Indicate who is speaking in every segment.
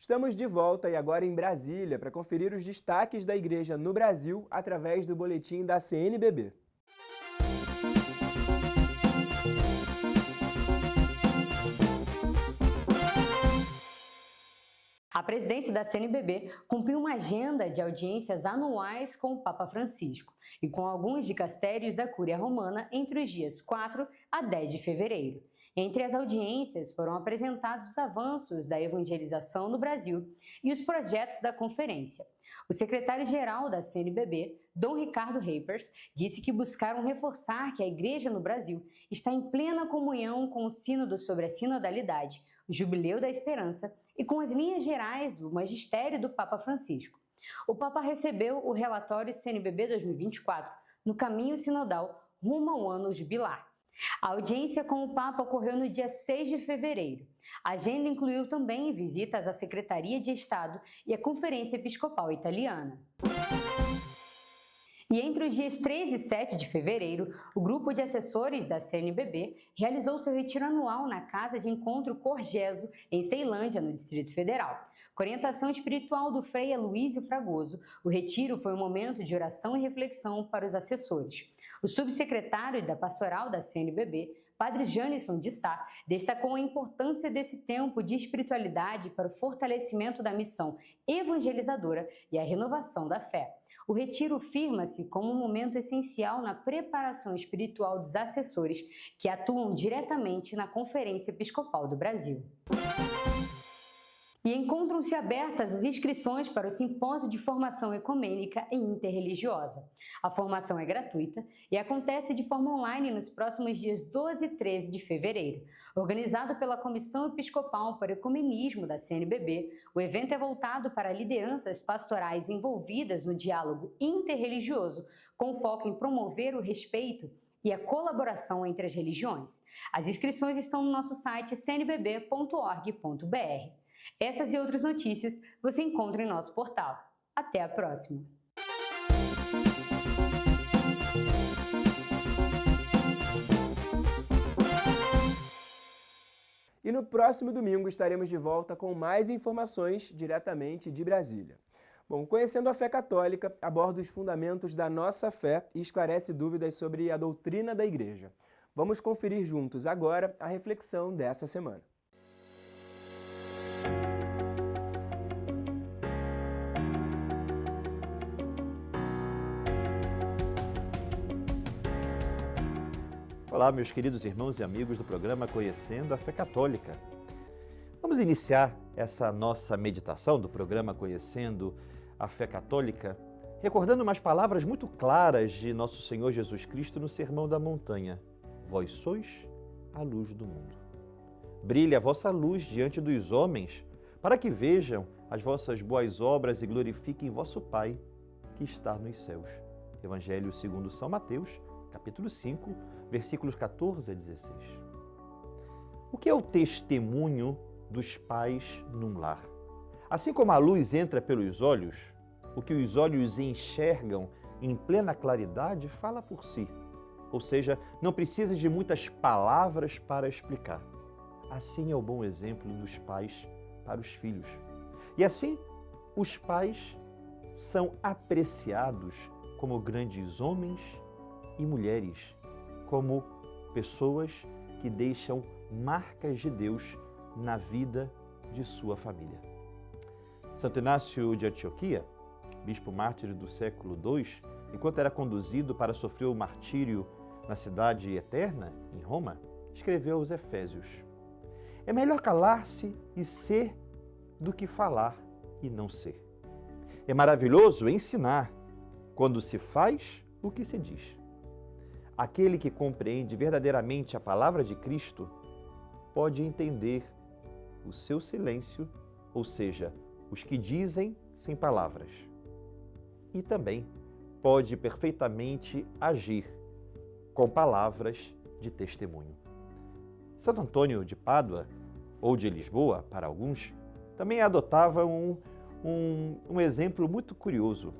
Speaker 1: Estamos de volta e agora em Brasília para conferir os destaques da Igreja no Brasil através do boletim da CNBB.
Speaker 2: A presidência da CNBB cumpriu uma agenda de audiências anuais com o Papa Francisco e com alguns dicastérios da Cúria Romana entre os dias 4 a 10 de fevereiro. Entre as audiências foram apresentados os avanços da evangelização no Brasil e os projetos da conferência. O secretário-geral da CNBB, Dom Ricardo Reipers, disse que buscaram reforçar que a Igreja no Brasil está em plena comunhão com o Sínodo sobre a Sinodalidade, o Jubileu da Esperança e com as linhas gerais do magistério do Papa Francisco. O Papa recebeu o relatório CNBB 2024 no caminho sinodal rumo ao ano jubilar. A audiência com o Papa ocorreu no dia 6 de fevereiro. A agenda incluiu também visitas à Secretaria de Estado e à Conferência Episcopal Italiana. E entre os dias 3 e 7 de fevereiro, o grupo de assessores da CNBB realizou seu retiro anual na Casa de Encontro Corgeso, em Ceilândia, no Distrito Federal. Com orientação espiritual do Frei Aloísio Fragoso, o retiro foi um momento de oração e reflexão para os assessores. O subsecretário da Pastoral da CNBB, Padre Janisson de Sá, destacou a importância desse tempo de espiritualidade para o fortalecimento da missão evangelizadora e a renovação da fé. O retiro firma-se como um momento essencial na preparação espiritual dos assessores que atuam diretamente na Conferência Episcopal do Brasil. E encontram-se abertas as inscrições para o Simpósio de Formação Ecumênica e Interreligiosa. A formação é gratuita e acontece de forma online nos próximos dias 12 e 13 de fevereiro. Organizado pela Comissão Episcopal para o Ecumenismo da CNBB, o evento é voltado para lideranças pastorais envolvidas no diálogo interreligioso, com foco em promover o respeito e a colaboração entre as religiões. As inscrições estão no nosso site cnbb.org.br. Essas e outras notícias você encontra em nosso portal. Até a próxima!
Speaker 1: E no próximo domingo estaremos de volta com mais informações diretamente de Brasília. Bom, Conhecendo a Fé Católica aborda os fundamentos da nossa fé e esclarece dúvidas sobre a doutrina da Igreja. Vamos conferir juntos agora a reflexão dessa semana.
Speaker 3: Olá, meus queridos irmãos e amigos do programa Conhecendo a Fé Católica. Vamos iniciar essa nossa meditação do programa Conhecendo a Fé Católica, recordando umas palavras muito claras de nosso Senhor Jesus Cristo no Sermão da Montanha. Vós sois a luz do mundo. Brilhe a vossa luz diante dos homens, para que vejam as vossas boas obras e glorifiquem vosso Pai, que está nos céus. Evangelho segundo São Mateus, capítulo 5, versículos 14 a 16. O que é o testemunho dos pais num lar? Assim como a luz entra pelos olhos, o que os olhos enxergam em plena claridade fala por si. Ou seja, não precisa de muitas palavras para explicar. Assim é o bom exemplo dos pais para os filhos. E assim, os pais são apreciados como grandes homens e mulheres, como pessoas que deixam marcas de Deus na vida de sua família. Santo Inácio de Antioquia, bispo mártir do século II, enquanto era conduzido para sofrer o martírio na cidade eterna, em Roma, escreveu aos Efésios: é melhor calar-se e ser do que falar e não ser. É maravilhoso ensinar quando se faz o que se diz. Aquele que compreende verdadeiramente a palavra de Cristo pode entender o seu silêncio, ou seja, os que dizem sem palavras. E também pode perfeitamente agir com palavras de testemunho. Santo Antônio de Pádua, ou de Lisboa, para alguns, também adotava um exemplo muito curioso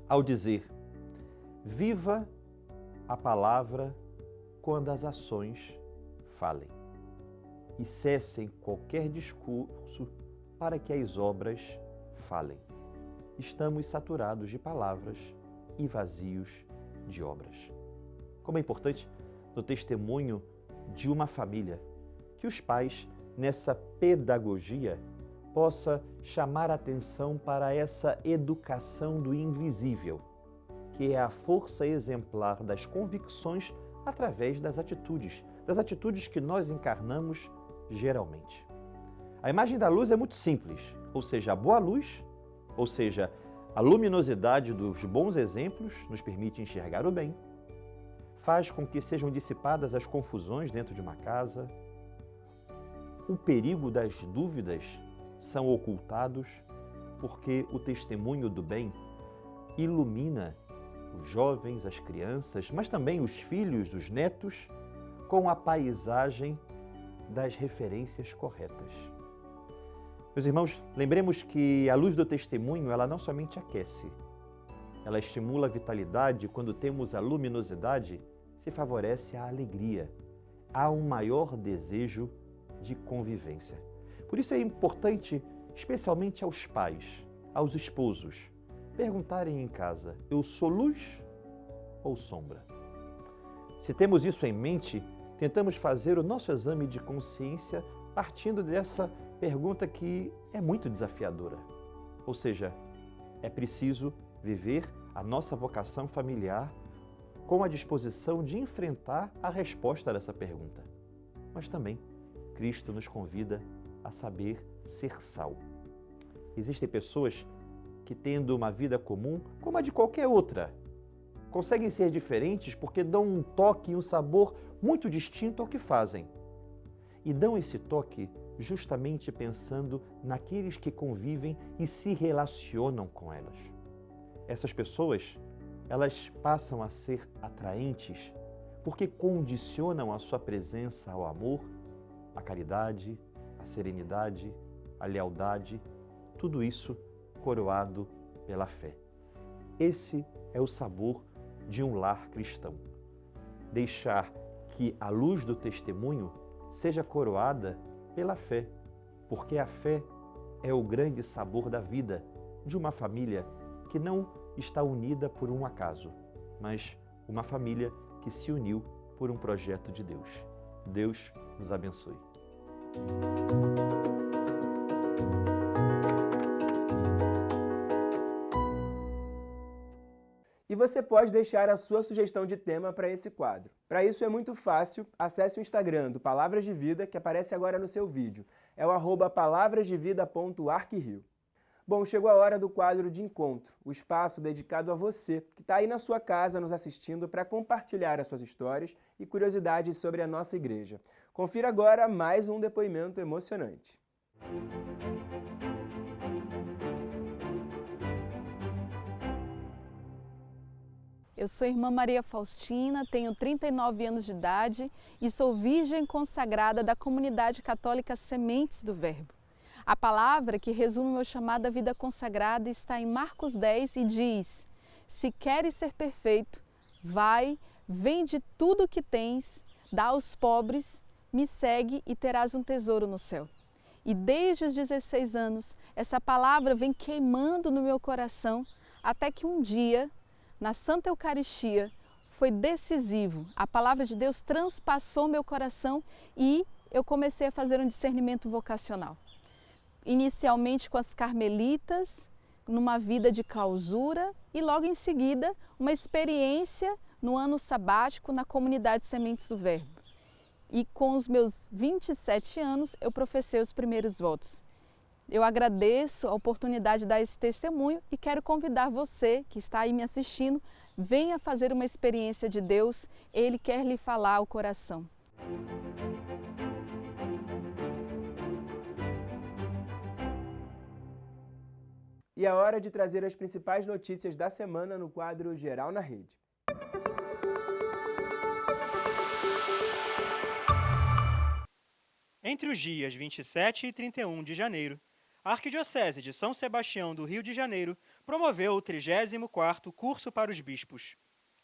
Speaker 3: ao dizer: viva a palavra quando as ações falem, e cessem qualquer discurso para que as obras falem. Estamos saturados de palavras e vazios de obras. Como é importante no testemunho de uma família que os pais, nessa pedagogia, possa chamar a atenção para essa educação do invisível, que é a força exemplar das convicções através das atitudes que nós encarnamos geralmente. A imagem da luz é muito simples, ou seja, a boa luz, ou seja, a luminosidade dos bons exemplos nos permite enxergar o bem, faz com que sejam dissipadas as confusões dentro de uma casa, o perigo das dúvidas são ocultados, porque o testemunho do bem ilumina os jovens, as crianças, mas também os filhos, os netos, com a paisagem das referências corretas. Meus irmãos, lembremos que a luz do testemunho, ela não somente aquece, ela estimula a vitalidade. Quando temos a luminosidade, se favorece a alegria, há um maior desejo de convivência. Por isso é importante, especialmente aos pais, aos esposos, perguntarem em casa: eu sou luz ou sombra? Se temos isso em mente, tentamos fazer o nosso exame de consciência partindo dessa pergunta que é muito desafiadora. Ou seja, é preciso viver a nossa vocação familiar com a disposição de enfrentar a resposta dessa pergunta. Mas também, Cristo nos convida a saber ser sal. Existem pessoas que, tendo uma vida comum, como a de qualquer outra, conseguem ser diferentes porque dão um toque e um sabor muito distinto ao que fazem. E dão esse toque justamente pensando naqueles que convivem e se relacionam com elas. Essas pessoas, elas passam a ser atraentes porque condicionam a sua presença ao amor, à caridade, à serenidade, à lealdade, tudo isso coroado pela fé. Esse é o sabor de um lar cristão. Deixar que a luz do testemunho seja coroada pela fé, porque a fé é o grande sabor da vida de uma família que não está unida por um acaso, mas uma família que se uniu por um projeto de Deus. Deus nos abençoe.
Speaker 1: E você pode deixar a sua sugestão de tema para esse quadro. Para isso é muito fácil, acesse o Instagram do Palavras de Vida, que aparece agora no seu vídeo. É o @palavrasdevida.arquirio. Bom, chegou a hora do quadro de encontro, o espaço dedicado a você, que está aí na sua casa nos assistindo para compartilhar as suas histórias e curiosidades sobre a nossa igreja. Confira agora mais um depoimento emocionante.
Speaker 4: Eu sou irmã Maria Faustina, tenho 39 anos de idade e sou virgem consagrada da comunidade católica Sementes do Verbo. A palavra que resume meu chamado à vida consagrada está em Marcos 10 e diz: se queres ser perfeito, vai, vende tudo o que tens, dá aos pobres, me segue e terás um tesouro no céu. E desde os 16 anos, essa palavra vem queimando no meu coração, até que um dia, na Santa Eucaristia, foi decisivo. A palavra de Deus transpassou meu coração e eu comecei a fazer um discernimento vocacional. Inicialmente com as carmelitas, numa vida de clausura e logo em seguida uma experiência no ano sabático na comunidade Sementes do Verbo. E com os meus 27 anos eu professei os primeiros votos. Eu agradeço a oportunidade de dar esse testemunho e quero convidar você que está aí me assistindo, venha fazer uma experiência de Deus, Ele quer lhe falar ao coração.
Speaker 1: E é hora de trazer as principais notícias da semana no quadro Geral na Rede.
Speaker 5: Entre os dias 27 e 31 de janeiro, a Arquidiocese de São Sebastião do Rio de Janeiro promoveu o 34º Curso para os Bispos.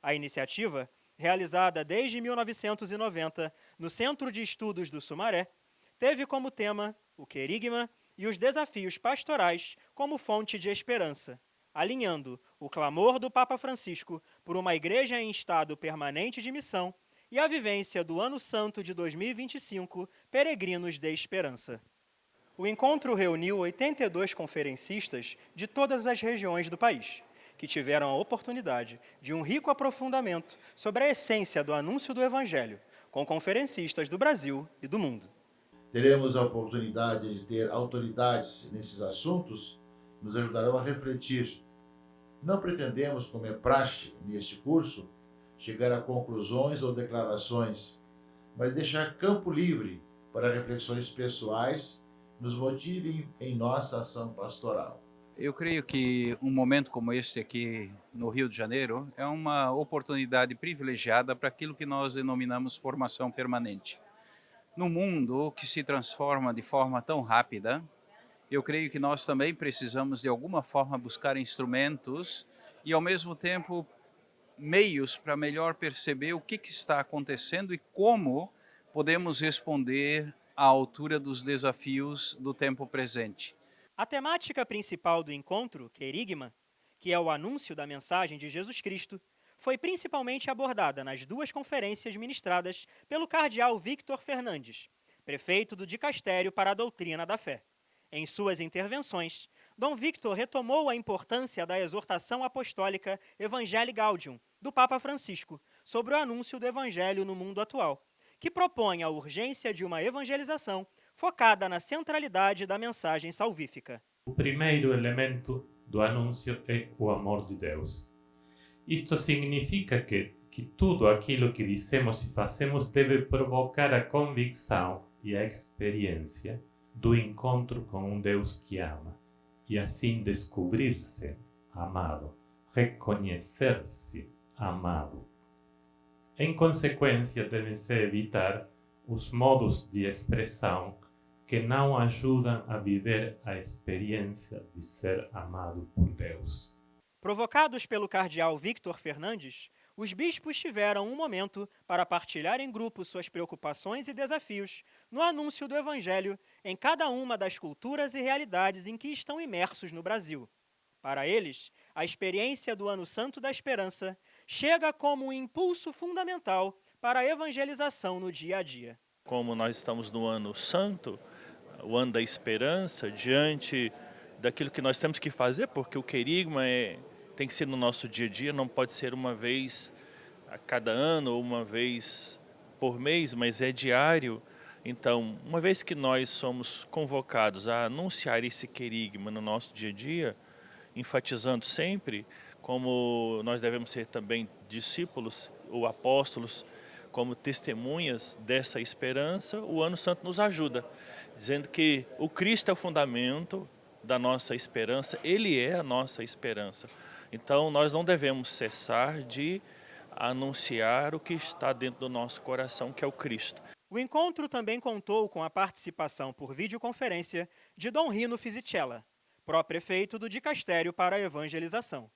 Speaker 5: A iniciativa, realizada desde 1990 no Centro de Estudos do Sumaré, teve como tema o querigma e os desafios pastorais como fonte de esperança, alinhando o clamor do Papa Francisco por uma igreja em estado permanente de missão e a vivência do Ano Santo de 2025, Peregrinos de Esperança. O encontro reuniu 82 conferencistas de todas as regiões do país, que tiveram a oportunidade de um rico aprofundamento sobre a essência do anúncio do Evangelho, com conferencistas do Brasil e do mundo.
Speaker 6: Teremos a oportunidade de ter autoridades nesses assuntos que nos ajudarão a refletir. Não pretendemos, como é praxe neste curso, chegar a conclusões ou declarações, mas deixar campo livre para reflexões pessoais que nos motivem em nossa ação pastoral.
Speaker 7: Eu creio que um momento como este aqui no Rio de Janeiro é uma oportunidade privilegiada para aquilo que nós denominamos formação permanente. No mundo que se transforma de forma tão rápida, eu creio que nós também precisamos de alguma forma buscar instrumentos e ao mesmo tempo meios para melhor perceber o que está acontecendo e como podemos responder à altura dos desafios do tempo presente.
Speaker 5: A temática principal do encontro, Querigma, que é o anúncio da mensagem de Jesus Cristo, foi principalmente abordada nas duas conferências ministradas pelo cardeal Victor Fernandes, prefeito do Dicastério para a Doutrina da Fé. Em suas intervenções, Dom Victor retomou a importância da exortação apostólica Evangelii Gaudium, do Papa Francisco, sobre o anúncio do Evangelho no mundo atual, que propõe a urgência de uma evangelização focada na centralidade da mensagem salvífica.
Speaker 8: O primeiro elemento do anúncio é o amor de Deus. Isto significa que tudo aquilo que dizemos e fazemos deve provocar a convicção e a experiência do encontro com um Deus que ama, e assim descobrir-se amado, reconhecer-se amado. Em consequência, devem-se evitar os modos de expressão que não ajudam a viver a experiência de ser amado por Deus.
Speaker 5: Provocados pelo cardeal Victor Fernandes, os bispos tiveram um momento para partilhar em grupo suas preocupações e desafios no anúncio do Evangelho em cada uma das culturas e realidades em que estão imersos no Brasil. Para eles, a experiência do Ano Santo da Esperança chega como um impulso fundamental para a evangelização no dia a dia.
Speaker 9: Como nós estamos no Ano Santo, o Ano da Esperança, diante daquilo que nós temos que fazer, porque o querigma tem que ser no nosso dia a dia, não pode ser uma vez a cada ano ou uma vez por mês, mas é diário. Então, uma vez que nós somos convocados a anunciar esse querigma no nosso dia a dia, enfatizando sempre como nós devemos ser também discípulos ou apóstolos, como testemunhas dessa esperança, o Ano Santo nos ajuda, dizendo que o Cristo é o fundamento da nossa esperança, Ele é a nossa esperança. Então, nós não devemos cessar de anunciar o que está dentro do nosso coração, que é o Cristo.
Speaker 5: O encontro também contou com a participação por videoconferência de Dom Rino Fisichella, pró-prefeito do Dicastério para a Evangelização.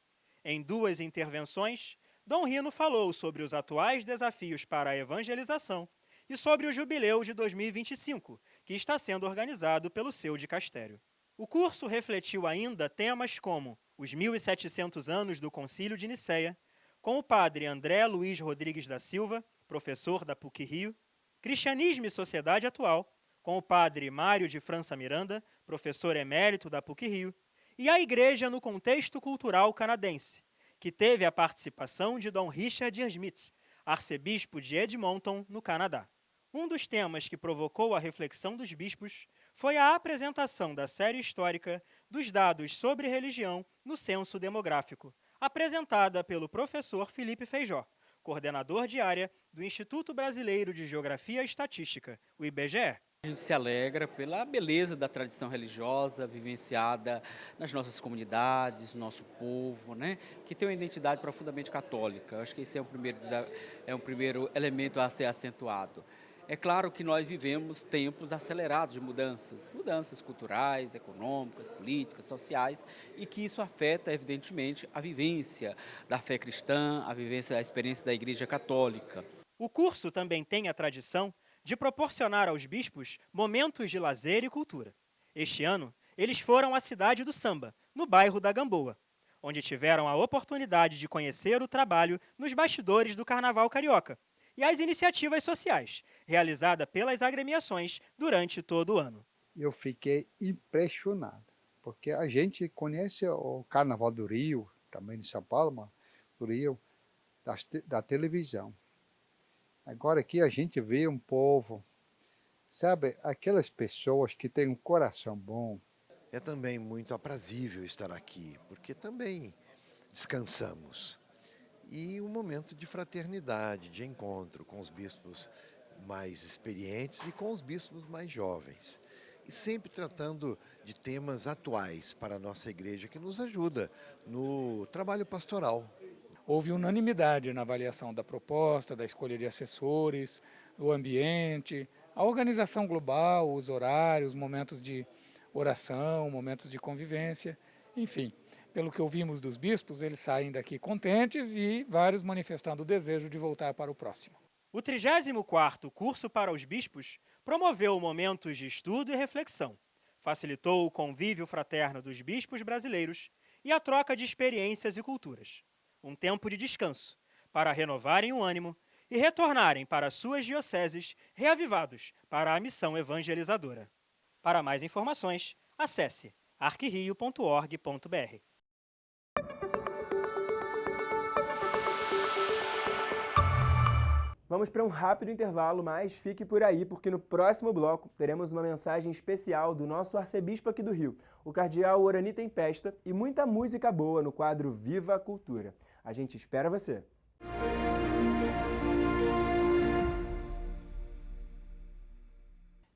Speaker 5: Em duas intervenções, Dom Rino falou sobre os atuais desafios para a evangelização e sobre o jubileu de 2025, que está sendo organizado pelo seu dicastério. O curso refletiu ainda temas como os 1700 anos do Concílio de Nicéia, com o padre André Luiz Rodrigues da Silva, professor da PUC-Rio, Cristianismo e Sociedade Atual, com o padre Mário de França Miranda, professor emérito da PUC-Rio, e a Igreja no contexto cultural canadense, que teve a participação de Dom Richard Smith, arcebispo de Edmonton, no Canadá. Um dos temas que provocou a reflexão dos bispos foi a apresentação da série histórica dos dados sobre religião no censo demográfico, apresentada pelo professor Felipe Feijó, coordenador de área do Instituto Brasileiro de Geografia e Estatística, o IBGE.
Speaker 10: A gente se alegra pela beleza da tradição religiosa vivenciada nas nossas comunidades, no nosso povo, né? Que tem uma identidade profundamente católica. Acho que esse é um primeiro elemento a ser acentuado. É claro que nós vivemos tempos acelerados de mudanças culturais, econômicas, políticas, sociais, e que isso afeta, evidentemente, a vivência da fé cristã, a experiência da Igreja Católica.
Speaker 5: O curso também tem a tradição de proporcionar aos bispos momentos de lazer e cultura. Este ano, eles foram à cidade do samba, no bairro da Gamboa, onde tiveram a oportunidade de conhecer o trabalho nos bastidores do Carnaval Carioca e as iniciativas sociais, realizadas pelas agremiações durante todo o ano.
Speaker 11: Eu fiquei impressionado, porque a gente conhece o Carnaval do Rio, também de São Paulo, mas do Rio, da televisão. Agora aqui a gente vê um povo, sabe, aquelas pessoas que têm um coração bom.
Speaker 12: É também muito aprazível estar aqui, porque também descansamos. E um momento de fraternidade, de encontro com os bispos mais experientes e com os bispos mais jovens. E sempre tratando de temas atuais para a nossa igreja, que nos ajuda no trabalho pastoral.
Speaker 13: Houve unanimidade na avaliação da proposta, da escolha de assessores, do ambiente, a organização global, os horários, momentos de oração, momentos de convivência, enfim. Pelo que ouvimos dos bispos, eles saem daqui contentes e vários manifestando o desejo de voltar para o próximo.
Speaker 5: O 34º Curso para os Bispos promoveu momentos de estudo e reflexão, facilitou o convívio fraterno dos bispos brasileiros e a troca de experiências e culturas. Um tempo de descanso, para renovarem o ânimo e retornarem para suas dioceses reavivados para a missão evangelizadora. Para mais informações, acesse arquerio.org.br.
Speaker 1: Vamos para um rápido intervalo, mas fique por aí, porque no próximo bloco teremos uma mensagem especial do nosso arcebispo aqui do Rio, o cardeal Orani Tempesta, e muita música boa no quadro Viva a Cultura. A gente espera você!